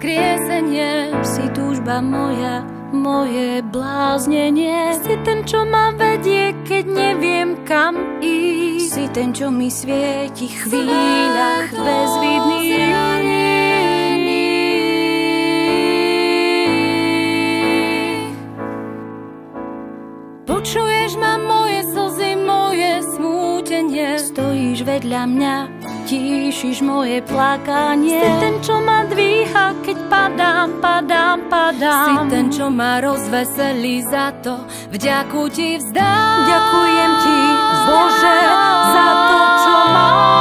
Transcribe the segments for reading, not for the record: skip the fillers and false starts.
vzkriesenie. Si túžba moja, moje bláznenie. Si ten, čo ma vedie, keď neviem kam ísť. Si ten, čo mi svieti v chvíľach bezvidných. Počuješ ma moje slzy, moje smútenie. Stojíš vedľa mňa, tíšiš moje plakanie. Si ten, čo ma dvíha, keď padám. Si ten, čo ma rozveselí, za to vďaku ti vzdám. Ďakujem ti, Bože, za to, čo mám.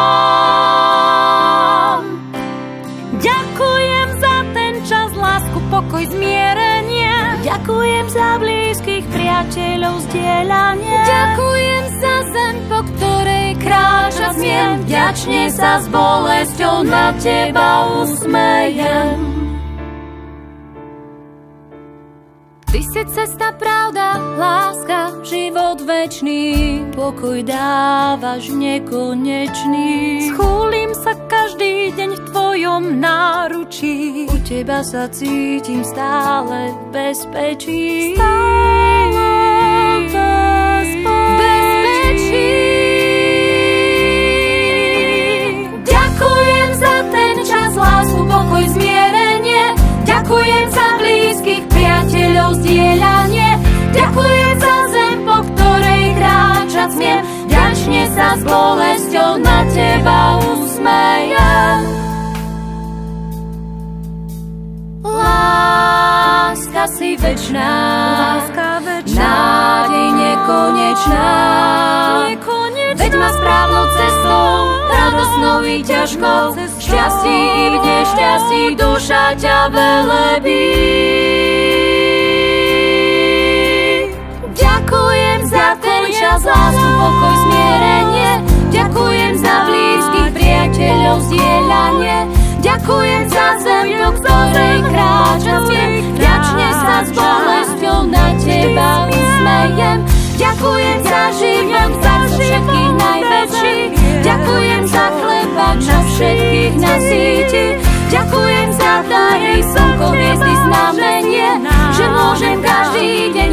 Ďakujem za ten čas, lásku, pokoj, zmierenie. Ďakujem za blízkych priateľov, zdieľanie. Ďakujem za zem, po ktorej kráčať smiem. Vďačne sa s bolesťou na teba usmejem. Ty si cesta, pravda, láska, život večný. Pokoj dávaš nekonečný. Schúlim sa každý deň v tvojom náručí. U teba sa cítim stále v bezpečí. Stále v bezpečí. Ďakujem za ten čas, lásku, pokoj, zmierenie. Ďakujem za blízkych priateľov, zdieľanie. Ďakujem za zem, po ktorej kráčať smiem. Vďačne sa s bolesťou na teba usmejem. Láska si večná, nádej nekonečná. Veď ma správnou cestou, radosnou i ťažkou. Šťastí i v nešťastí duša ťa velebí. Ďakujem za ten čas, lásku, pokoj, zmierenie. Ďakujem za blízkych priateľov, zdieľanie. Ďakujem za zem, po ktorej kráčam smiem. Vďačne sa s bolesťou na teba usmejem. Ďakujem za život, za všetkých najväčší. Ďakujem za chleba, čo všetkých nasíti. Ďakujem za dary, slnko, hviezdy, znamenie, že môžem každý deň